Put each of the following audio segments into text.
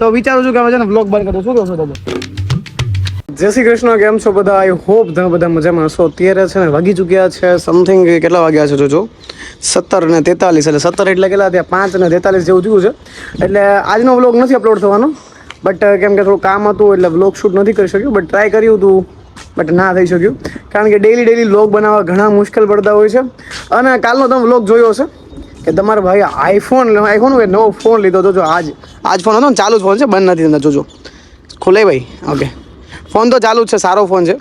તો વિચારું છું કે હવે છે ને બ્લોગ બંધ કરી દઉં. શું કહો છો તમે? જય શ્રી કૃષ્ણ, કેમ છો બધા? આઈ હોપ તમે બધા મજામાં હશો. અત્યારે છે ને વાગી ચૂક્યા છે સમથિંગ કેટલા વાગ્યા છે જોજો 17:43. એટલે 17 એટલે કેટલા ત્યાં 5:43 જેવું થયું છે. એટલે આજનો વ્લોગ નથી અપલોડ થવાનો, બટ કેમ કે થોડું કામ હતું એટલે વ્લોગ શૂટ નથી કરી શક્યું. બટ ટ્રાય કર્યું હતું, બટ ના થઈ શક્યું, કારણ કે ડેલી વ્લોગ બનાવવા ઘણા મુશ્કેલ પડતા હોય છે. અને કાલનો તમે વ્લોગ જોયો હશે કે તમારા ભાઈ આઈફોન નવો ફોન લીધો હતો. જો આજ ફોન હતો ને, ચાલુ જ ફોન છે, બંધ નથી થતા. જોજો ખોલે ભાઈ. ઓકે, ફોન તો ચાલુ જ છે, સારો ફોન છે.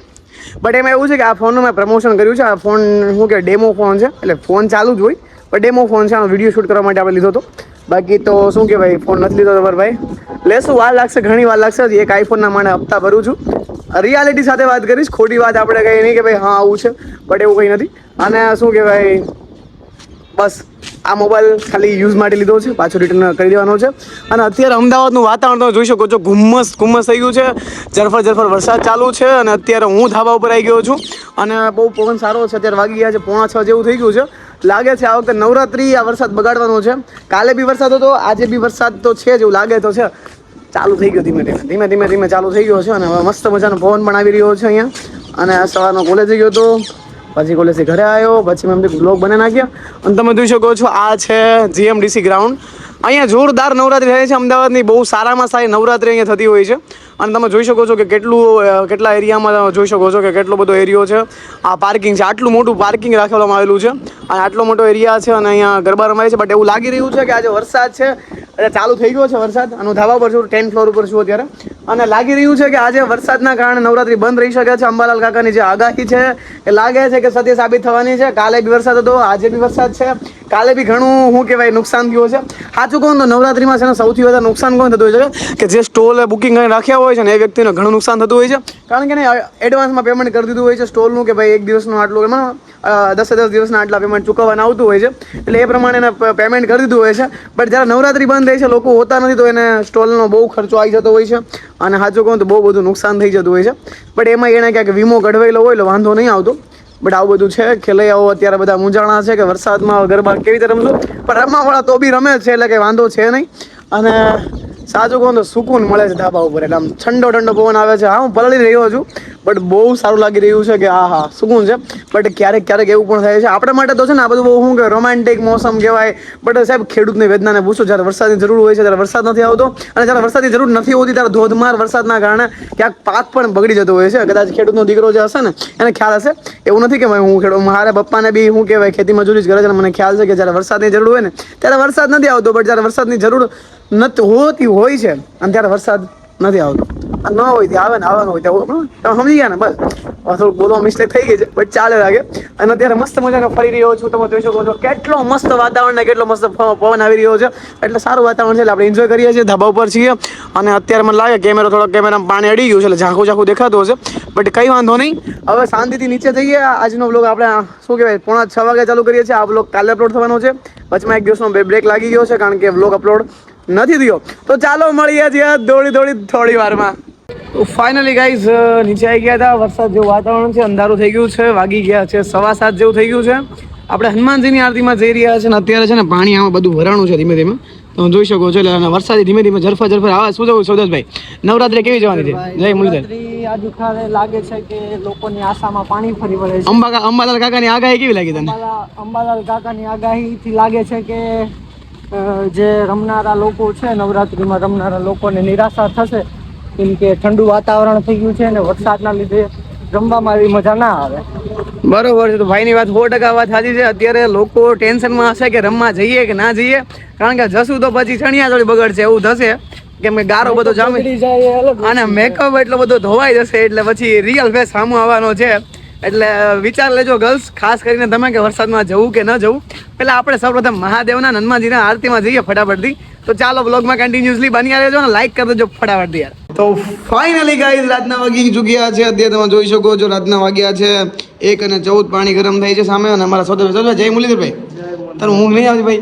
બટ એમાં એવું છે કે આ ફોનનું મેં પ્રમોશન કર્યું છે. આ ફોન શું કે ડેમો ફોન છે, એટલે ફોન ચાલુ જ હોય પણ ડેમો ફોન છે. આનો વિડીયો શૂટ કરવા માટે આપણે લીધો હતો. બાકી તો શું કે ભાઈ, ફોન નથી લીધો તમારો ભાઈ. લેશું, વાર લાગશે, ઘણી વાર લાગશે. એક આઈફોનના માણે હપ્તા ભરું છું. રિયાલિટી સાથે વાત કરીશ, ખોટી વાત આપણે કંઈ નહીં કે ભાઈ હા આવું છે, બટ એવું કંઈ નથી. અને શું કહેવાય, બસ આ મોબાઈલ ખાલી યુઝ માટે લીધો છે, પાછો રિટર્ન કરી દેવાનો છે. અને અત્યારે અમદાવાદનું વાતાવરણ તમે જોઈ શકો છો, ગુમ્મસ થઈ ગયું છે, જરફર વરસાદ ચાલુ છે. અને અત્યારે હું ધાબા ઉપર આવી ગયો છું અને બહુ પવન સારો છે. અત્યારે વાગી ગયા છે 5:45 જેવું થઈ ગયું છે. લાગે છે આ વખતે નવરાત્રી આ વરસાદ બગાડવાનો છે. કાલે બી વરસાદ હતો, આજે બી વરસાદ તો છે જ એવું લાગે તો છે. ચાલુ થઈ ગયો ધીમે ચાલુ થઈ ગયો છે. અને હવે મસ્ત મજાનો પવન પણ આવી રહ્યો છે અહીંયા. અને આ સવારનો કોલેજ ગયો હતો, પછી કોલેજથી ઘરે આવ્યો, પછી મેં બ્લોગ બનાવી નાખ્યા. અને તમે જોઈ શકો છો આ છે GMDC ગ્રાઉન્ડ. અહીંયા જોરદાર નવરાત્રી થાય છે અમદાવાદની, બહુ સારામાં સારી નવરાત્રી અહીંયા થતી હોય છે. અને તમે જોઈ શકો છો કે કેટલા એરિયામાં જોઈ શકો છો કે કેટલો બધો એરિયો છે. આ પાર્કિંગ છે, આટલું મોટું પાર્કિંગ રાખવામાં આવેલું છે અને આટલો મોટો એરિયા છે. અને અહીંયા ગરબા રમાય છે. બટ એવું લાગી રહ્યું છે કે આજે વરસાદ છે, એટલે ચાલુ થઈ ગયો છે વરસાદ. અને હું ધાબા પર છું, 10th ફ્લોર ઉપર છું અત્યારે. અને લાગી રહ્યું છે કે આજે વરસાદના કારણે નવરાત્રી બંધ રહી શકે છે. અંબાલાલ કાકાની જે આગાહી છે એ લાગે છે કે સત્ય સાબિત થવાની છે. કાલે બી વરસાદ હતો, આજે બી વરસાદ છે. કાલે બી ઘણું શું કહેવાય નુકસાન થયું છે. સાચું કહું તો નવરાત્રીમાં છે ને સૌથી વધારે નુકસાન કોણ થતું હોય છે કે જે સ્ટોલ બુકિંગ કરીને રાખ્યા હોય છે ને એ વ્યક્તિને ઘણું નુકસાન થતું હોય છે. કારણ કે એડવાન્સમાં પેમેન્ટ કરી દીધું હોય છે સ્ટોલનું કે ભાઈ એક દિવસનું આટલું, એમાં 10 દિવસના આટલા પેમેન્ટ ચૂકવવાના આવતું હોય છે. એટલે એ પ્રમાણે એને પેમેન્ટ કરી દીધું હોય છે. બટ જ્યારે નવરાત્રી બંધ થાય છે, લોકો હોતા નથી, તો એને સ્ટોલનો બહુ ખર્ચો આવી જતો હોય છે. અને સાચું કહું તો બહુ બધું નુકસાન થઈ જતું હોય છે. બટ એમાં એને ક્યાંક વીમો કઢવાયેલો હોય એટલે વાંધો નહીં આવતો. બટ આવું બધું છે. ખેલૈયાઓ અત્યારે બધા મૂંઝાણા છે કે વરસાદમાં ગરબા કેવી રીતે રમશું, પણ રમવાવાળા તો બી રમે છે, એટલે કંઈ વાંધો છે નહીં. અને સાચું કહું તો સુકૂન મળે છે ધાબા ઉપર, એટલે આમ ઠંડો પવન આવે છે. હા, હું પલળી રહ્યો છું, બટ બહુ સારું લાગી રહ્યું છે કે હા સુકૂન છે. બટ ક્યારેક એવું પણ થાય છે આપણા માટે તો છે ને, આ બધું બહુ શું કે રોમેન્ટિક મોસમ કહેવાય. બટ સાહેબ, ખેડૂતની વેદનાને પૂછો, જ્યારે વરસાદની જરૂર હોય છે ત્યારે વરસાદ નથી આવતો, અને જ્યારે વરસાદની જરૂર નથી હોતી ત્યારે ધોધમાર વરસાદના કારણે ક્યાંક પાક પણ બગડી જતો હોય છે. કદાચ ખેડૂતનો દીકરો જે હશે ને એને ખ્યાલ હશે. એવું નથી કે હું ખેડૂત, મારા પપ્પાને બી શું કહેવાય ખેતી મજૂરી જ કરે છે. મને ખ્યાલ છે કે જ્યારે વરસાદની જરૂર હોય ને ત્યારે વરસાદ નથી આવતો, બટ જ્યારે વરસાદની જરૂર નથી હોતી હોય છે અને ત્યારે વરસાદ નથી આવતો. ન હોય ત્યાં આવવાનો હોય ત્યાં તમે સમજી ગયા ને. બસ થોડુંક બોલવા મિસ્ટેક થઈ ગઈ છે, બટ ચાલે લાગે. અને અત્યારે મસ્ત મજાનો ફરી રહ્યો છું. તમે જોઈ શકો છો કેટલો મસ્ત વાતાવરણ ને કેટલો મસ્ત પવન આવી રહ્યો છે. એટલે સારું વાતાવરણ છે, એટલે આપણે એન્જોય કરીએ છીએ, ધાબા ઉપર છીએ. અને અત્યારે મને લાગે કેમેરામાં પાણી અડી ગયું છે, એટલે ઝાંખું દેખાતું હશે, બટ કંઈ વાંધો નહીં. હવે શાંતિથી નીચે જઈએ. આજનો બ્લોગ આપણે શું કહેવાય 5:45 વાગે ચાલુ કરીએ છીએ. આ બ્લોગ કાલે અપલોડ થવાનો છે. વચમાં એક દિવસનો બ્રેક લાગી ગયો છે કારણ કે બ્લોગ અપલોડ નથી થયો. તો ચાલો મળીએ છીએ થોડી વારમાં. તો ફાઇનલી ગાઈઝ નીચે આવી ગયા હતા. વરસાદ જેવું વાતાવરણ છે, અંધારું થઈ ગયું છે, વાગી ગયા છે 7:15 જેવું થઈ ગયું છે. આપણે હનુમાનજીની આરતીમાં જઈ રહ્યા છે ને અત્યારે છે ને પાણી આમાં બધું ભરાણું છે ધીમે. તમે જોઈ શકો છો. એટલે વરસાદ ધીમે જરફર આવે. શું જવું સૌદાસભાઈ, નવરાત્રી કેવી જવાની છે? જય મુરલીધર. આજે લાગે છે કે લોકોની આશામાં પાણી ફરી વળે છે. અંબાલાલ કાકાની આગાહી કેવી લાગી તને? અંબાલાલ કાકાની આગાહીથી લાગે છે કે જે રમનારા લોકો છે, નવરાત્રીમાં રમનારા લોકોને નિરાશા થશે, કેમ કે ઠંડુ વાતાવરણ થઈ ગયું છે અને વરસાદના લીધે રમવામાં એવી મજા ના આવે. બરોબર છે. તો ભાઈની વાત 100% વાત સાચી છે. અત્યારે લોકો ટેન્શનમાં હશે કે રમવા જઈએ કે ના જઈએ, કારણ કે જશું તો પછી ચણિયા ચોળી બગડશે એવું થશે, કેમ કે ગારો બધો જામી જાય અને મેકઅપ એટલો બધો ધોવાઈ જશે, એટલે પછી રિયલ ફેસ સામો આવવાનો છે. એટલે વિચાર લેજો ગર્લ્સ, ખાસ કરીને તમે કે વરસાદમાં જવું કે ન જવું. પેલા આપણે સૌપ્રથમ મહાદેવના હનુમાનજીના આરતીમાં જઈએ ફટાફટથી. તો ચાલો બ્લોગમાં કન્ટિન્યુઅસલી બન્યા રહેજો ને લાઈક કરી દેજો ફટાફટથી યાર. તો ફાઇનલી ગાઈઝ રાતના વાગી ચૂક્યા છે. અત્યારે તમે જોઈ શકો છો રાતના વાગ્યા છે 1:14. પાણી ગરમ થાય છે સામે. અને અમારા સૌદાભાઈ, જય મુરલીધરભાઈ, તારું ઊંઘ નહીં આવતી ભાઈ?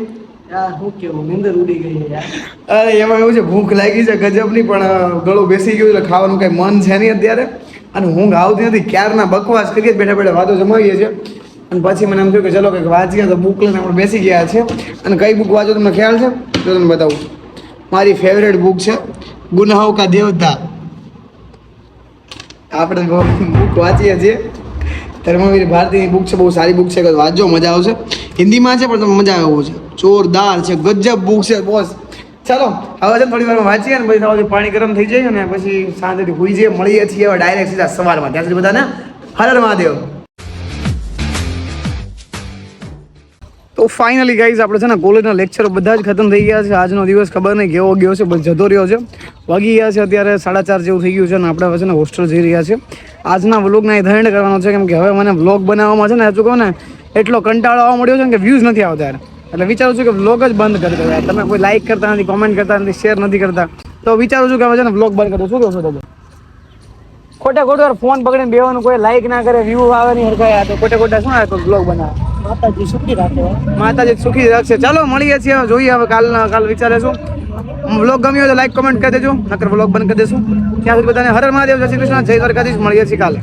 અરે એમાં એવું છે, ભૂખ લાગી છે ગજબની, પણ ગળું બેસી ગયું એટલે ખાવાનું કઈ મન છે નહીં અત્યારે. અને ઊંઘ આવતી નથી. ક્યારના બકવાસ કરીએ બેઠા વાતો જમાવીએ છીએ. અને પછી મને એમ થયું કે ચલો કંઈક વાંચીએ. તો બુક લઈને આપણે બેસી ગયા છે. અને કઈ બુક વાંચો તમને ખ્યાલ છે? તો તમને બતાવું. મારી ફેવરેટ બુક છે ગુનાહો કા દેવતા. આપણે બુક વાંચીએ છીએ ધર્મવીર ભારતીની બુક છે, બહુ સારી બુક છે, વાંચજો મજા આવશે. હિન્દીમાં છે પણ તમને મજા આવે એવું છે, જોરદાર છે, ગજબ બુક છે બોસ. ચાલો હવે છે થોડી વારમાં વાંચીએ ને પછી થવાથી પાણી ગરમ થઈ જાય ને પછી શાંતિથી હોઈ જઈએ. મળીએ છીએ હવે ડાયરેક્ટ સીધા સવારમાં. ત્યાં સુધી બધાને હર હર મહાદેવ. તો ફાઇનલી ગાઈઝ આપણે છે ને કોલેજના લેક્ચરો બધા જ ખતમ થઈ ગયા છે. આજનો દિવસ ખબર નહીં કેવો ગયો છે, બસ જતો રહ્યો છે. વાગી ગયા છે અત્યારે 4:30 જેવું થઈ ગયું છે અને આપણે છે ને હોસ્ટેલ જઈ રહ્યા છે. આજના વ્લોગને અહીં એન્ડ કરવાનો છે, કેમ કે હવે મને વ્લોગ બનાવવામાં છે ને હજુ કહું ને એટલો કંટાળો આવવા મળ્યો છે ને કે વ્યૂઝ નથી આવતા યાર. એટલે વિચારું છું કે વ્લોગ જ બંધ કરી દો યાર. તમે કોઈ લાઈક કરતા નથી, કોમેન્ટ કરતા નથી, શેર નથી કરતા, તો વિચારું છું કે હવે છે ને વ્લોગ બંધ કરી દો. શું કહો છો તમે? ખોટા ખોટા ફોન પકડીને બેવાનું, કોઈ લાઈક ના કરે, વ્યૂ આવે નહીં હરખાય, તો ખોટા ખોટા શું આવે તો વ્લોગ બનાવે. માતાજી સુખી રાખે, માતાજી સુખી રાખશે. ચાલો મળીએ છીએ, જોઈએ હવે કાલ વિચારીશું. વ્લોગ ગમ્યો હોય તો લાઈક કોમેન્ટ કરી દેજો, નકર વ્લોગ બંધ કરી દેશું. ત્યાં સુધી બધાને હર હર મહાદેવ, જય શ્રી કૃષ્ણ, જય દ્વારકાધીશ. મળીએ છીએ કાલે.